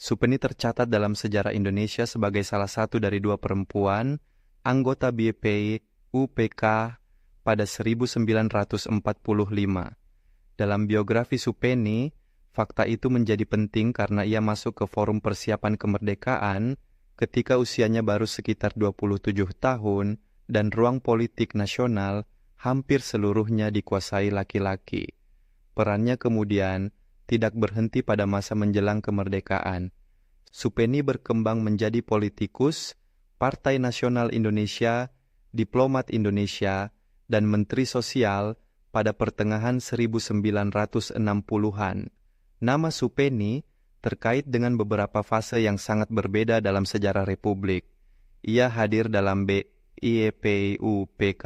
Supeni tercatat dalam sejarah Indonesia sebagai salah satu dari dua perempuan anggota BPUPK pada 1945. Dalam biografi Supeni, fakta itu menjadi penting karena ia masuk ke forum persiapan kemerdekaan ketika usianya baru sekitar 27 tahun dan ruang politik nasional hampir seluruhnya dikuasai laki-laki. Perannya kemudian tidak berhenti pada masa menjelang kemerdekaan. Supeni berkembang menjadi politikus, Partai Nasional Indonesia, diplomat Indonesia, dan Menteri Sosial pada pertengahan 1960-an. Nama Supeni terkait dengan beberapa fase yang sangat berbeda dalam sejarah Republik. Ia hadir dalam BIPUPK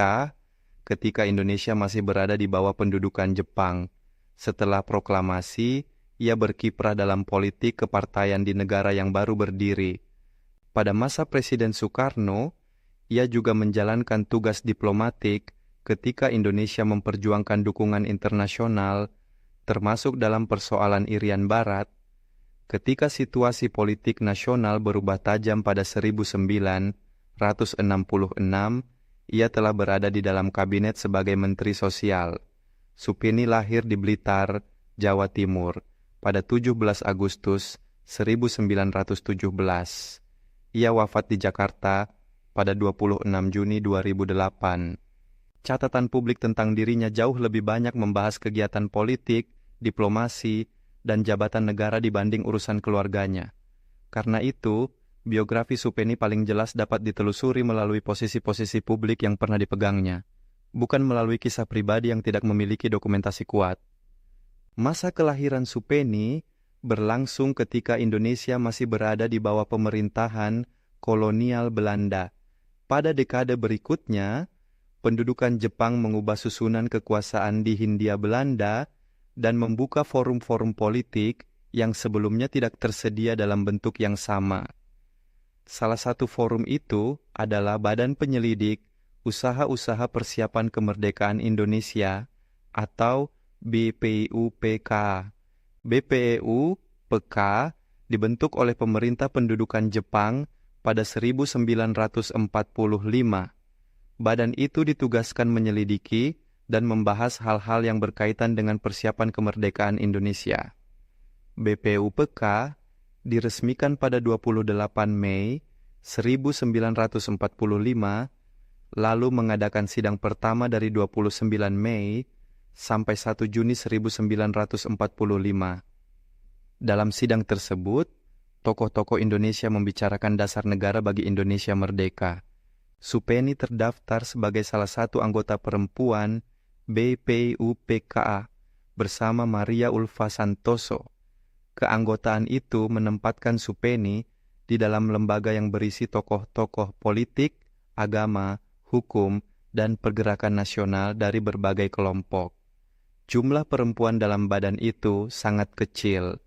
ketika Indonesia masih berada di bawah pendudukan Jepang. Setelah proklamasi, ia berkiprah dalam politik kepartaian di negara yang baru berdiri. Pada masa Presiden Soekarno, ia juga menjalankan tugas diplomatik ketika Indonesia memperjuangkan dukungan internasional, termasuk dalam persoalan Irian Barat. Ketika situasi politik nasional berubah tajam pada 1966, ia telah berada di dalam kabinet sebagai Menteri Sosial. Supeni lahir di Blitar, Jawa Timur, pada 17 Agustus 1917. Ia wafat di Jakarta pada 26 Juni 2008. Catatan publik tentang dirinya jauh lebih banyak membahas kegiatan politik, diplomasi, dan jabatan negara dibanding urusan keluarganya. Karena itu, biografi Supeni paling jelas dapat ditelusuri melalui posisi-posisi publik yang pernah dipegangnya, bukan melalui kisah pribadi yang tidak memiliki dokumentasi kuat. Masa kelahiran Supeni berlangsung ketika Indonesia masih berada di bawah pemerintahan kolonial Belanda. Pada dekade berikutnya, pendudukan Jepang mengubah susunan kekuasaan di Hindia Belanda dan membuka forum-forum politik yang sebelumnya tidak tersedia dalam bentuk yang sama. Salah satu forum itu adalah Badan Penyelidik Usaha-Usaha Persiapan Kemerdekaan Indonesia atau BPUPK. BPUPK dibentuk oleh pemerintah pendudukan Jepang pada 1945. Badan itu ditugaskan menyelidiki dan membahas hal-hal yang berkaitan dengan persiapan kemerdekaan Indonesia. BPUPK diresmikan pada 28 Mei 1945, lalu mengadakan sidang pertama dari 29 Mei sampai 1 Juni 1945. Dalam sidang tersebut, tokoh-tokoh Indonesia membicarakan dasar negara bagi Indonesia merdeka. Supeni terdaftar sebagai salah satu anggota perempuan BPUPK bersama Maria Ulfa Santoso. Keanggotaan itu menempatkan Supeni di dalam lembaga yang berisi tokoh-tokoh politik, agama, hukum, dan pergerakan nasional dari berbagai kelompok. Jumlah perempuan dalam badan itu sangat kecil,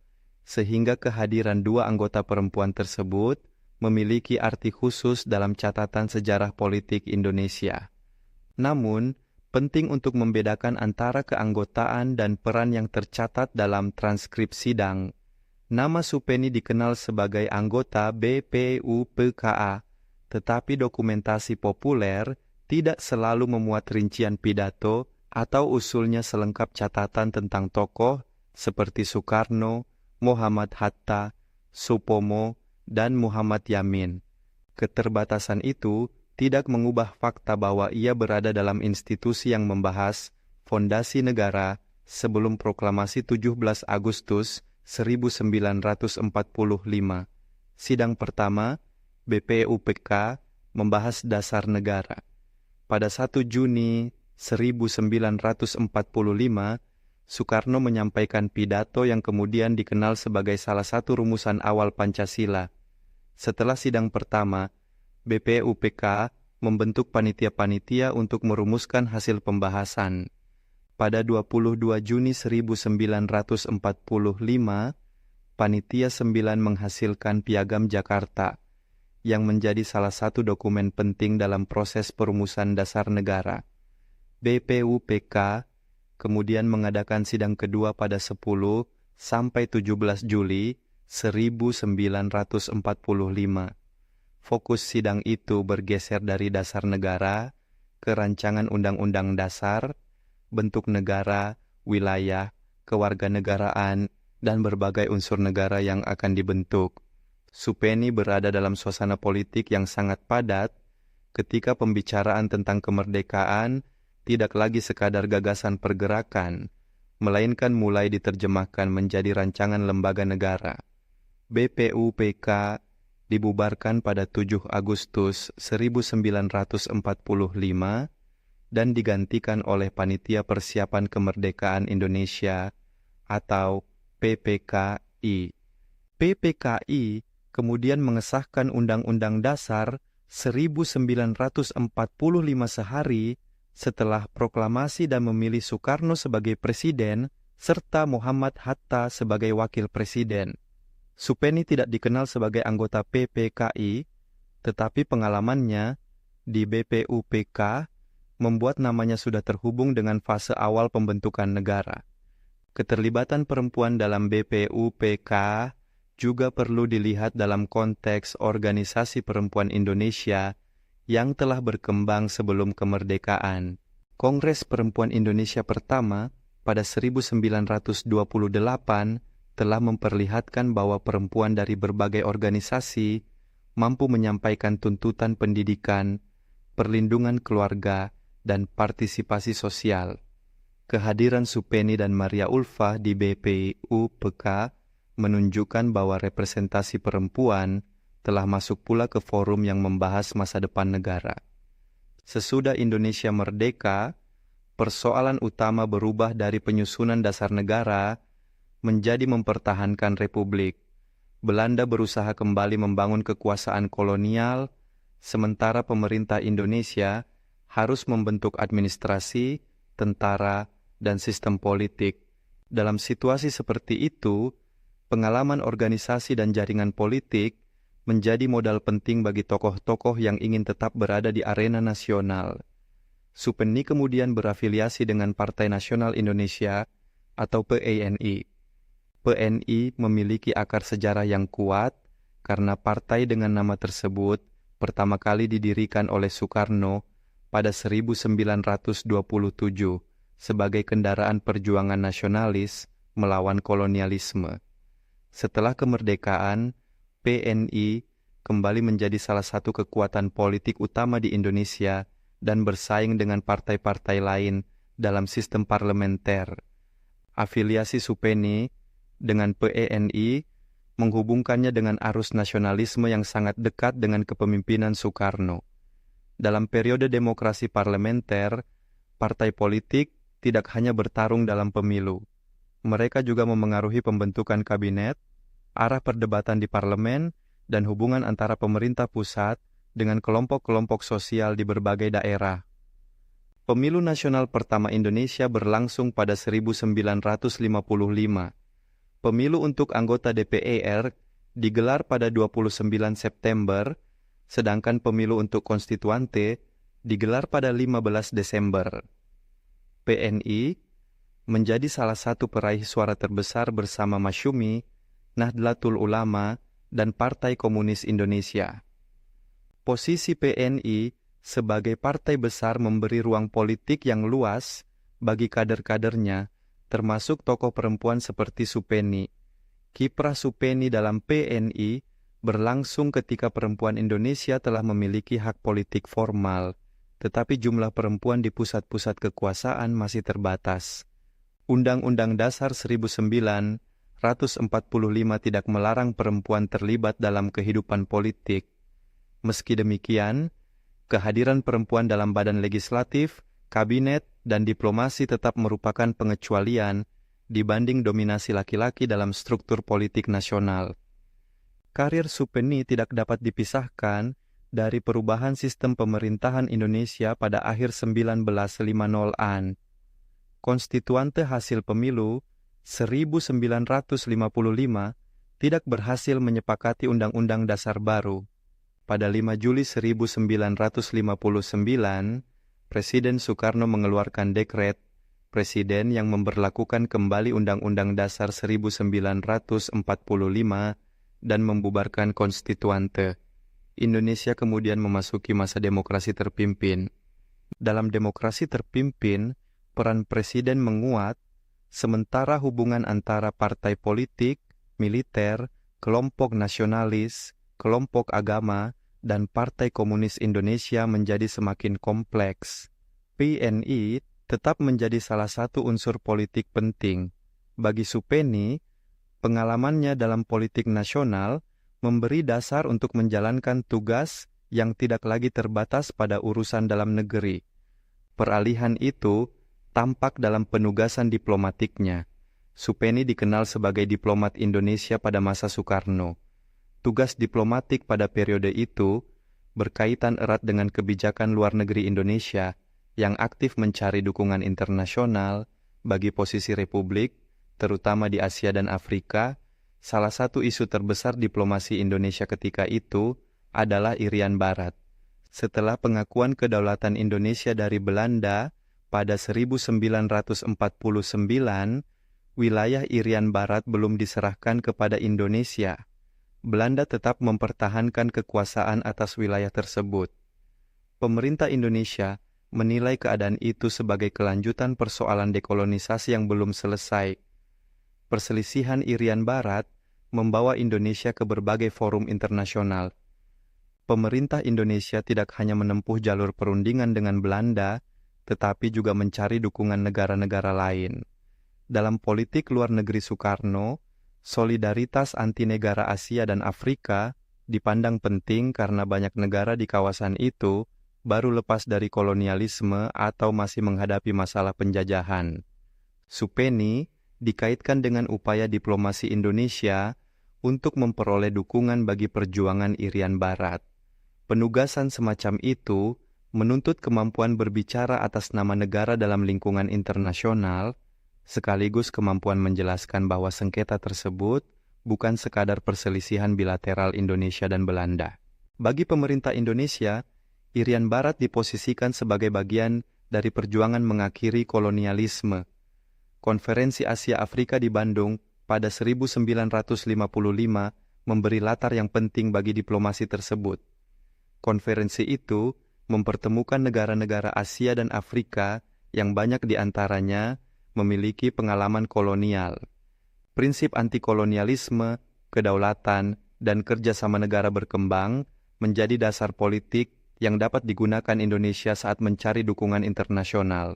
sehingga kehadiran dua anggota perempuan tersebut memiliki arti khusus dalam catatan sejarah politik Indonesia. Namun, penting untuk membedakan antara keanggotaan dan peran yang tercatat dalam transkrip sidang. Nama Supeni dikenal sebagai anggota BPUPKA, tetapi dokumentasi populer tidak selalu memuat rincian pidato atau usulnya selengkap catatan tentang tokoh seperti Soekarno, Muhammad Hatta, Supomo, dan Muhammad Yamin. Keterbatasan itu tidak mengubah fakta bahwa ia berada dalam institusi yang membahas fondasi negara sebelum proklamasi 17 Agustus 1945. Sidang pertama, BPUPK membahas dasar negara. Pada 1 Juni 1945, Soekarno menyampaikan pidato yang kemudian dikenal sebagai salah satu rumusan awal Pancasila. Setelah sidang pertama, BPUPK membentuk panitia-panitia untuk merumuskan hasil pembahasan. Pada 22 Juni 1945, Panitia 9 menghasilkan Piagam Jakarta, yang menjadi salah satu dokumen penting dalam proses perumusan dasar negara. BPUPK kemudian mengadakan sidang kedua pada 10 sampai 17 Juli 1945. Fokus sidang itu bergeser dari dasar negara ke rancangan undang-undang dasar, bentuk negara, wilayah, kewarganegaraan, dan berbagai unsur negara yang akan dibentuk. Supeni berada dalam suasana politik yang sangat padat ketika pembicaraan tentang kemerdekaan tidak lagi sekadar gagasan pergerakan, melainkan mulai diterjemahkan menjadi rancangan lembaga negara. BPUPK dibubarkan pada 7 Agustus 1945 dan digantikan oleh Panitia Persiapan Kemerdekaan Indonesia atau PPKI. PPKI kemudian mengesahkan Undang-Undang Dasar 1945 sehari setelah proklamasi dan memilih Soekarno sebagai presiden serta Muhammad Hatta sebagai wakil presiden. Supeni tidak dikenal sebagai anggota PPKI, tetapi pengalamannya di BPUPK membuat namanya sudah terhubung dengan fase awal pembentukan negara. Keterlibatan perempuan dalam BPUPK juga perlu dilihat dalam konteks organisasi perempuan Indonesia yang telah berkembang sebelum kemerdekaan. Kongres Perempuan Indonesia pertama pada 1928 telah memperlihatkan bahwa perempuan dari berbagai organisasi mampu menyampaikan tuntutan pendidikan, perlindungan keluarga, dan partisipasi sosial. Kehadiran Supeni dan Maria Ulfa di BPUPK menunjukkan bahwa representasi perempuan telah masuk pula ke forum yang membahas masa depan negara. Sesudah Indonesia merdeka, persoalan utama berubah dari penyusunan dasar negara menjadi mempertahankan republik. Belanda berusaha kembali membangun kekuasaan kolonial, sementara pemerintah Indonesia harus membentuk administrasi, tentara, dan sistem politik. Dalam situasi seperti itu, pengalaman organisasi dan jaringan politik menjadi modal penting bagi tokoh-tokoh yang ingin tetap berada di arena nasional. Supeni kemudian berafiliasi dengan Partai Nasional Indonesia atau PANI. PNI memiliki akar sejarah yang kuat karena partai dengan nama tersebut pertama kali didirikan oleh Soekarno pada 1927 sebagai kendaraan perjuangan nasionalis melawan kolonialisme. Setelah kemerdekaan, PNI kembali menjadi salah satu kekuatan politik utama di Indonesia dan bersaing dengan partai-partai lain dalam sistem parlementer. Afiliasi Supeni dengan PANI menghubungkannya dengan arus nasionalisme yang sangat dekat dengan kepemimpinan Soekarno. Dalam periode demokrasi parlementer, partai politik tidak hanya bertarung dalam pemilu. Mereka juga memengaruhi pembentukan kabinet, arah perdebatan di parlemen, dan hubungan antara pemerintah pusat dengan kelompok-kelompok sosial di berbagai daerah. Pemilu nasional pertama Indonesia berlangsung pada 1955. Pemilu untuk anggota DPR digelar pada 29 September, sedangkan pemilu untuk konstituante digelar pada 15 Desember. PNI menjadi salah satu peraih suara terbesar bersama Masyumi, Nahdlatul Ulama, dan Partai Komunis Indonesia. Posisi PNI sebagai partai besar memberi ruang politik yang luas bagi kader-kadernya, termasuk tokoh perempuan seperti Supeni. Kiprah Supeni dalam PNI berlangsung ketika perempuan Indonesia telah memiliki hak politik formal, tetapi jumlah perempuan di pusat-pusat kekuasaan masih terbatas. Undang-Undang Dasar 1945 tidak melarang perempuan terlibat dalam kehidupan politik. Meski demikian, kehadiran perempuan dalam badan legislatif, kabinet, dan diplomasi tetap merupakan pengecualian dibanding dominasi laki-laki dalam struktur politik nasional. Karir Supeni tidak dapat dipisahkan dari perubahan sistem pemerintahan Indonesia pada akhir 1950-an. Konstituante hasil pemilu 1955 tidak berhasil menyepakati Undang-Undang Dasar baru. Pada 5 Juli 1959, Presiden Soekarno mengeluarkan dekret presiden yang memberlakukan kembali Undang-Undang Dasar 1945 dan membubarkan konstituante. Indonesia kemudian memasuki masa demokrasi terpimpin. Dalam demokrasi terpimpin, peran presiden menguat, sementara hubungan antara partai politik, militer, kelompok nasionalis, kelompok agama, dan Partai Komunis Indonesia menjadi semakin kompleks. PNI tetap menjadi salah satu unsur politik penting. Bagi Supeni, pengalamannya dalam politik nasional memberi dasar untuk menjalankan tugas yang tidak lagi terbatas pada urusan dalam negeri. Peralihan itu tampak dalam penugasan diplomatiknya. Supeni dikenal sebagai diplomat Indonesia pada masa Soekarno. Tugas diplomatik pada periode itu berkaitan erat dengan kebijakan luar negeri Indonesia yang aktif mencari dukungan internasional bagi posisi Republik, terutama di Asia dan Afrika. Salah satu isu terbesar diplomasi Indonesia ketika itu adalah Irian Barat. Setelah pengakuan kedaulatan Indonesia dari Belanda pada 1949, wilayah Irian Barat belum diserahkan kepada Indonesia. Belanda tetap mempertahankan kekuasaan atas wilayah tersebut. Pemerintah Indonesia menilai keadaan itu sebagai kelanjutan persoalan dekolonisasi yang belum selesai. Perselisihan Irian Barat membawa Indonesia ke berbagai forum internasional. Pemerintah Indonesia tidak hanya menempuh jalur perundingan dengan Belanda, tetapi juga mencari dukungan negara-negara lain. Dalam politik luar negeri Soekarno, solidaritas anti negara Asia dan Afrika dipandang penting karena banyak negara di kawasan itu baru lepas dari kolonialisme atau masih menghadapi masalah penjajahan. Supeni dikaitkan dengan upaya diplomasi Indonesia untuk memperoleh dukungan bagi perjuangan Irian Barat. Penugasan semacam itu menuntut kemampuan berbicara atas nama negara dalam lingkungan internasional, sekaligus kemampuan menjelaskan bahwa sengketa tersebut bukan sekadar perselisihan bilateral Indonesia dan Belanda. Bagi pemerintah Indonesia, Irian Barat diposisikan sebagai bagian dari perjuangan mengakhiri kolonialisme. Konferensi Asia Afrika di Bandung pada 1955 memberi latar yang penting bagi diplomasi tersebut. Konferensi itu mempertemukan negara-negara Asia dan Afrika yang banyak di antaranya memiliki pengalaman kolonial. Prinsip antikolonialisme, kedaulatan, dan kerjasama negara berkembang menjadi dasar politik yang dapat digunakan Indonesia saat mencari dukungan internasional.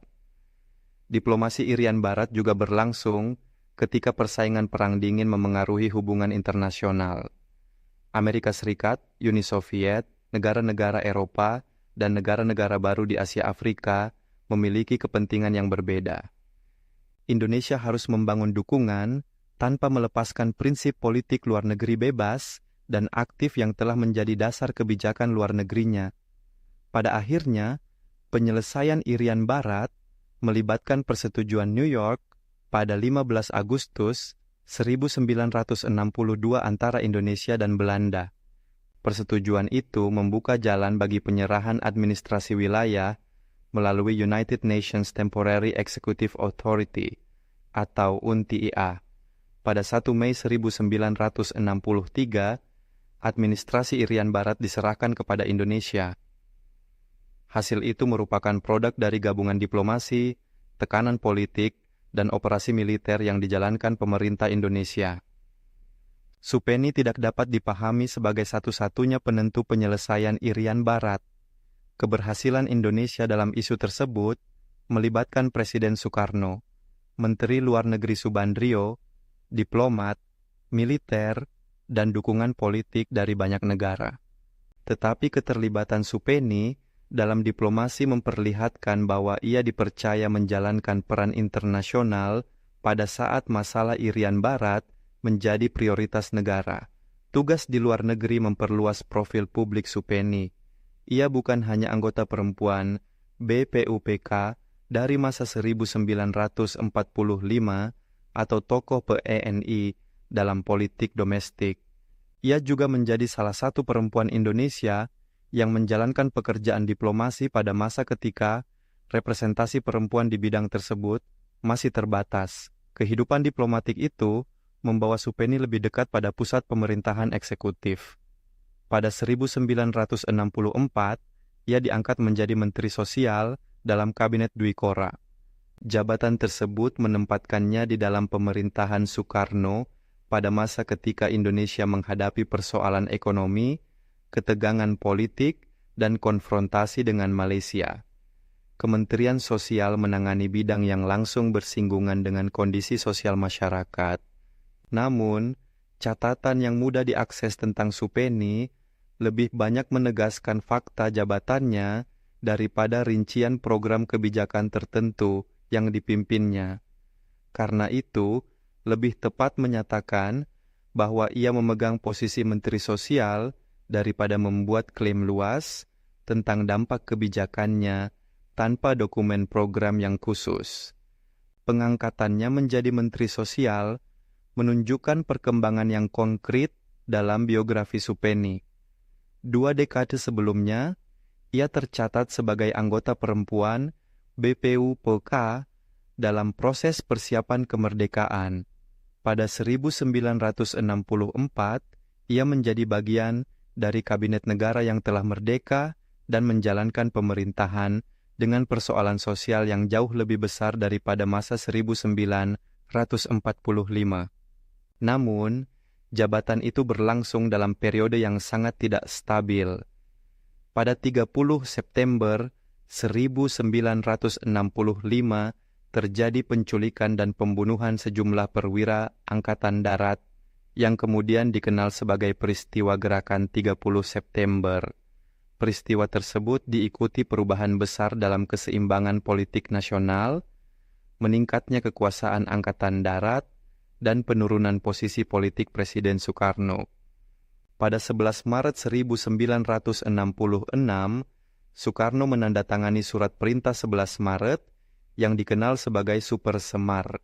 Diplomasi Irian Barat juga berlangsung ketika persaingan Perang Dingin memengaruhi hubungan internasional. Amerika Serikat, Uni Soviet, negara-negara Eropa, dan negara-negara baru di Asia Afrika memiliki kepentingan yang berbeda. Indonesia harus membangun dukungan tanpa melepaskan prinsip politik luar negeri bebas dan aktif yang telah menjadi dasar kebijakan luar negerinya. Pada akhirnya, penyelesaian Irian Barat melibatkan persetujuan New York pada 15 Agustus 1962 antara Indonesia dan Belanda. Persetujuan itu membuka jalan bagi penyerahan administrasi wilayah melalui United Nations Temporary Executive Authority atau UNTIA. Pada 1 Mei 1963, administrasi Irian Barat diserahkan kepada Indonesia. Hasil itu merupakan produk dari gabungan diplomasi, tekanan politik, dan operasi militer yang dijalankan pemerintah Indonesia. Supeni tidak dapat dipahami sebagai satu-satunya penentu penyelesaian Irian Barat. Keberhasilan Indonesia dalam isu tersebut melibatkan Presiden Soekarno, Menteri Luar Negeri Subandrio, diplomat, militer, dan dukungan politik dari banyak negara. Tetapi keterlibatan Supeni dalam diplomasi memperlihatkan bahwa ia dipercaya menjalankan peran internasional pada saat masalah Irian Barat menjadi prioritas negara. Tugas di luar negeri memperluas profil publik Supeni. Ia bukan hanya anggota perempuan BPUPK dari masa 1945 atau tokoh PNI dalam politik domestik. Ia juga menjadi salah satu perempuan Indonesia yang menjalankan pekerjaan diplomasi pada masa ketika representasi perempuan di bidang tersebut masih terbatas. Kehidupan diplomatik itu membawa Supeni lebih dekat pada pusat pemerintahan eksekutif. Pada 1964, ia diangkat menjadi Menteri Sosial dalam Kabinet Dwi Kora. Jabatan tersebut menempatkannya di dalam pemerintahan Soekarno pada masa ketika Indonesia menghadapi persoalan ekonomi, ketegangan politik, dan konfrontasi dengan Malaysia. Kementerian Sosial menangani bidang yang langsung bersinggungan dengan kondisi sosial masyarakat. Namun, catatan yang mudah diakses tentang Supeni lebih banyak menegaskan fakta jabatannya daripada rincian program kebijakan tertentu yang dipimpinnya. Karena itu, lebih tepat menyatakan bahwa ia memegang posisi Menteri Sosial daripada membuat klaim luas tentang dampak kebijakannya tanpa dokumen program yang khusus. Pengangkatannya menjadi Menteri Sosial menunjukkan perkembangan yang konkret dalam biografi Supeni. 2 dekade sebelumnya, ia tercatat sebagai anggota perempuan BPUPK dalam proses persiapan kemerdekaan. Pada 1964, ia menjadi bagian dari Kabinet Negara yang telah merdeka dan menjalankan pemerintahan dengan persoalan sosial yang jauh lebih besar daripada masa 1945. Namun, jabatan itu berlangsung dalam periode yang sangat tidak stabil. Pada 30 September 1965, terjadi penculikan dan pembunuhan sejumlah perwira Angkatan Darat yang kemudian dikenal sebagai peristiwa Gerakan 30 September. Peristiwa tersebut diikuti perubahan besar dalam keseimbangan politik nasional, meningkatnya kekuasaan Angkatan Darat, dan penurunan posisi politik Presiden Soekarno. Pada 11 Maret 1966, Soekarno menandatangani Surat Perintah 11 Maret yang dikenal sebagai Super Semar.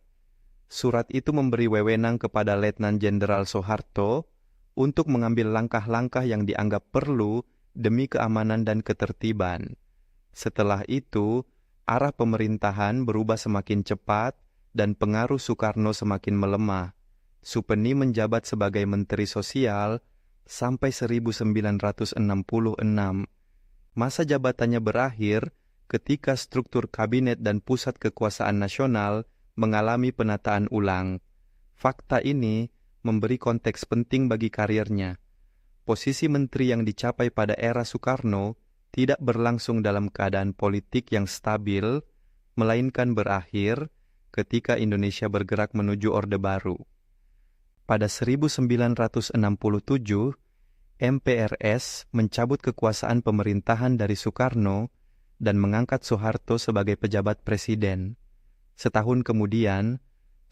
Surat itu memberi wewenang kepada Letnan Jenderal Soeharto untuk mengambil langkah-langkah yang dianggap perlu demi keamanan dan ketertiban. Setelah itu, arah pemerintahan berubah semakin cepat dan pengaruh Soekarno semakin melemah. Supeni menjabat sebagai Menteri Sosial sampai 1966. Masa jabatannya berakhir ketika struktur kabinet dan pusat kekuasaan nasional mengalami penataan ulang. Fakta ini memberi konteks penting bagi karirnya. Posisi menteri yang dicapai pada era Soekarno tidak berlangsung dalam keadaan politik yang stabil, melainkan berakhir ketika Indonesia bergerak menuju Orde Baru. Pada 1967, MPRS mencabut kekuasaan pemerintahan dari Soekarno dan mengangkat Soeharto sebagai pejabat presiden. Setahun kemudian,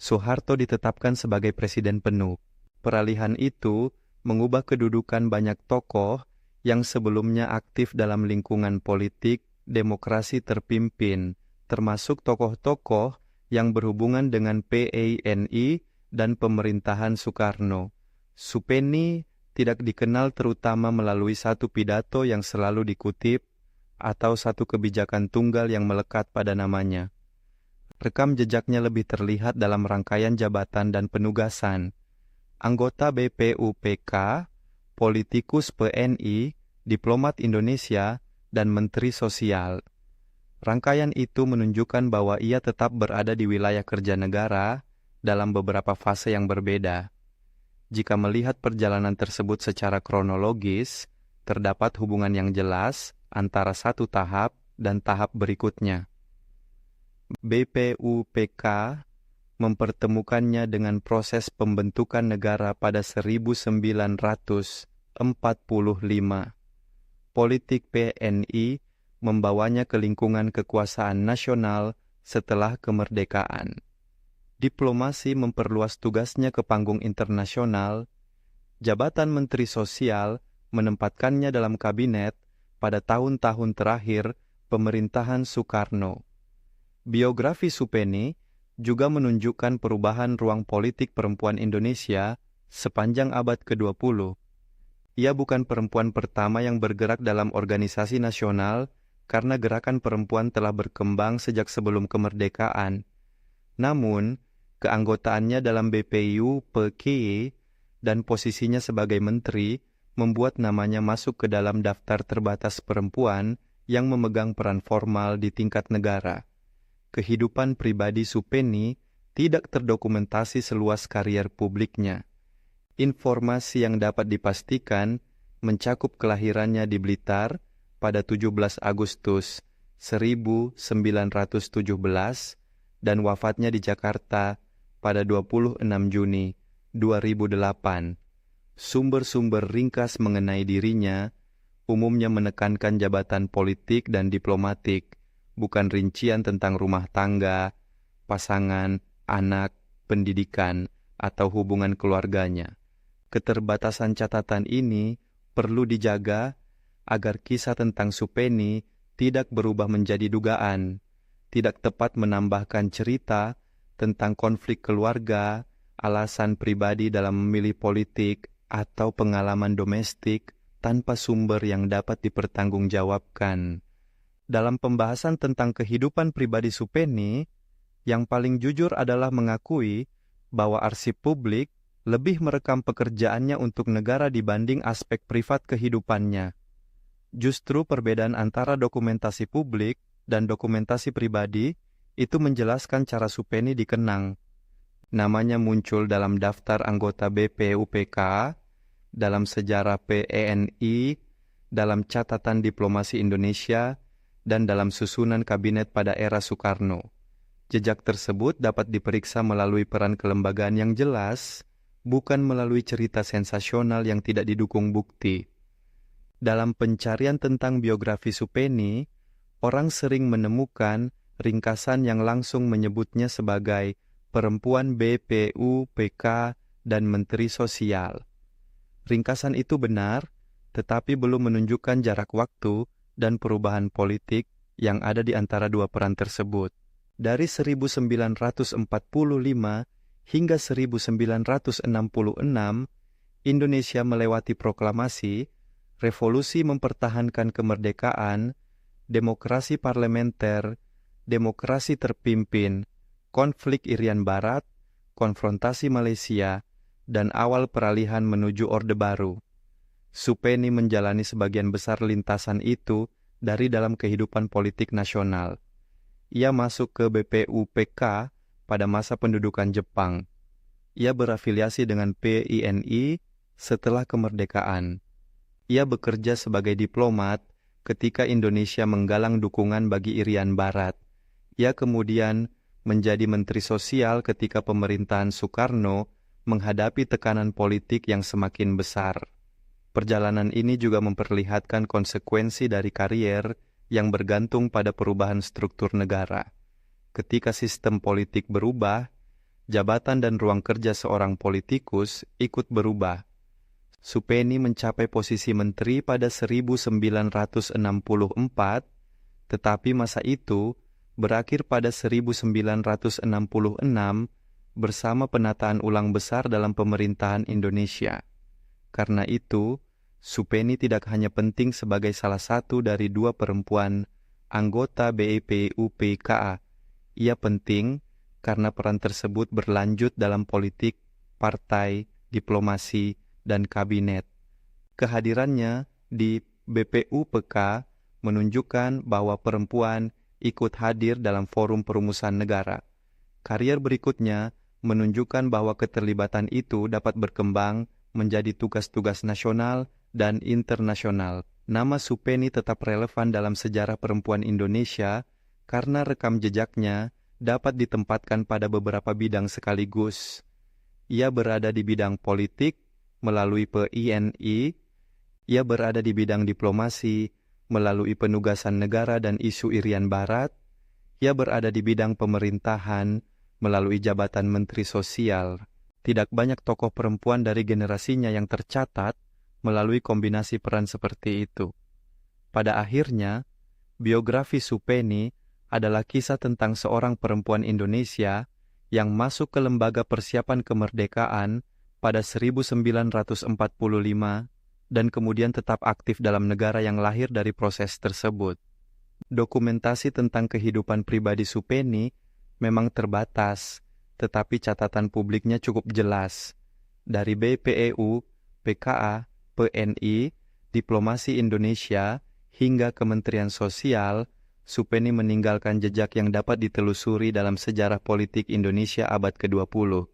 Soeharto ditetapkan sebagai presiden penuh. Peralihan itu mengubah kedudukan banyak tokoh yang sebelumnya aktif dalam lingkungan politik demokrasi terpimpin, termasuk tokoh-tokoh yang berhubungan dengan PANI dan pemerintahan Soekarno. Supeni tidak dikenal terutama melalui satu pidato yang selalu dikutip atau satu kebijakan tunggal yang melekat pada namanya. Rekam jejaknya lebih terlihat dalam rangkaian jabatan dan penugasan. Anggota BPUPK, politikus PNI, diplomat Indonesia, dan Menteri Sosial. Rangkaian itu menunjukkan bahwa ia tetap berada di wilayah kerja negara dalam beberapa fase yang berbeda. Jika melihat perjalanan tersebut secara kronologis, terdapat hubungan yang jelas antara satu tahap dan tahap berikutnya. BPUPK mempertemukannya dengan proses pembentukan negara pada 1945. Politik PNI membawanya ke lingkungan kekuasaan nasional setelah kemerdekaan. Diplomasi memperluas tugasnya ke panggung internasional. Jabatan Menteri Sosial menempatkannya dalam kabinet pada tahun-tahun terakhir pemerintahan Soekarno. Biografi Supeni juga menunjukkan perubahan ruang politik perempuan Indonesia sepanjang abad ke-20. Ia bukan perempuan pertama yang bergerak dalam organisasi nasional karena gerakan perempuan telah berkembang sejak sebelum kemerdekaan. Namun, keanggotaannya dalam BPU PKY dan posisinya sebagai menteri membuat namanya masuk ke dalam daftar terbatas perempuan yang memegang peran formal di tingkat negara. Kehidupan pribadi Supeni tidak terdokumentasi seluas karier publiknya. Informasi yang dapat dipastikan mencakup kelahirannya di Blitar pada 17 Agustus 1917 dan wafatnya di Jakarta pada 26 Juni 2008. Sumber-sumber ringkas mengenai dirinya umumnya menekankan jabatan politik dan diplomatik, bukan rincian tentang rumah tangga, pasangan, anak, pendidikan, atau hubungan keluarganya. Keterbatasan catatan ini perlu dijaga agar kisah tentang Supeni tidak berubah menjadi dugaan, tidak tepat menambahkan cerita tentang konflik keluarga, alasan pribadi dalam memilih politik, atau pengalaman domestik tanpa sumber yang dapat dipertanggungjawabkan. Dalam pembahasan tentang kehidupan pribadi Supeni, yang paling jujur adalah mengakui bahwa arsip publik lebih merekam pekerjaannya untuk negara dibanding aspek privat kehidupannya. Justru perbedaan antara dokumentasi publik dan dokumentasi pribadi itu menjelaskan cara Supeni dikenang. Namanya muncul dalam daftar anggota BPUPK, dalam sejarah PENI, dalam catatan diplomasi Indonesia, dan dalam susunan kabinet pada era Soekarno. Jejak tersebut dapat diperiksa melalui peran kelembagaan yang jelas, bukan melalui cerita sensasional yang tidak didukung bukti. Dalam pencarian tentang biografi Supeni, orang sering menemukan ringkasan yang langsung menyebutnya sebagai perempuan BPUPK dan Menteri Sosial. Ringkasan itu benar, tetapi belum menunjukkan jarak waktu dan perubahan politik yang ada di antara dua peran tersebut. Dari 1945 hingga 1966, Indonesia melewati proklamasi, revolusi mempertahankan kemerdekaan, demokrasi parlementer, demokrasi terpimpin, konflik Irian Barat, konfrontasi Malaysia, dan awal peralihan menuju Orde Baru. Supeni menjalani sebagian besar lintasan itu dari dalam kehidupan politik nasional. Ia masuk ke BPUPK pada masa pendudukan Jepang. Ia berafiliasi dengan PINI setelah kemerdekaan. Ia bekerja sebagai diplomat ketika Indonesia menggalang dukungan bagi Irian Barat. Ia kemudian menjadi Menteri Sosial ketika pemerintahan Soekarno menghadapi tekanan politik yang semakin besar. Perjalanan ini juga memperlihatkan konsekuensi dari karier yang bergantung pada perubahan struktur negara. Ketika sistem politik berubah, jabatan dan ruang kerja seorang politikus ikut berubah. Supeni mencapai posisi menteri pada 1964, tetapi masa itu berakhir pada 1966 bersama penataan ulang besar dalam pemerintahan Indonesia. Karena itu, Supeni tidak hanya penting sebagai salah satu dari dua perempuan anggota BPUPK. Ia penting karena peran tersebut berlanjut dalam politik, partai, diplomasi, dan kabinet. Kehadirannya di BPUPK menunjukkan bahwa perempuan ikut hadir dalam forum perumusan negara. Karier berikutnya menunjukkan bahwa keterlibatan itu dapat berkembang menjadi tugas-tugas nasional dan internasional. Nama Supeni tetap relevan dalam sejarah perempuan Indonesia karena rekam jejaknya dapat ditempatkan pada beberapa bidang sekaligus. Ia berada di bidang politik melalui PINI, ia berada di bidang diplomasi melalui penugasan negara dan isu Irian Barat, ia berada di bidang pemerintahan melalui jabatan Menteri Sosial. Tidak banyak tokoh perempuan dari generasinya yang tercatat melalui kombinasi peran seperti itu. Pada akhirnya, biografi Supeni adalah kisah tentang seorang perempuan Indonesia yang masuk ke lembaga persiapan kemerdekaan pada 1945 dan kemudian tetap aktif dalam negara yang lahir dari proses tersebut. Dokumentasi tentang kehidupan pribadi Supeni memang terbatas, tetapi catatan publiknya cukup jelas. Dari BPEU, PKA, PNI, Diplomasi Indonesia, hingga Kementerian Sosial, Supeni meninggalkan jejak yang dapat ditelusuri dalam sejarah politik Indonesia abad ke-20.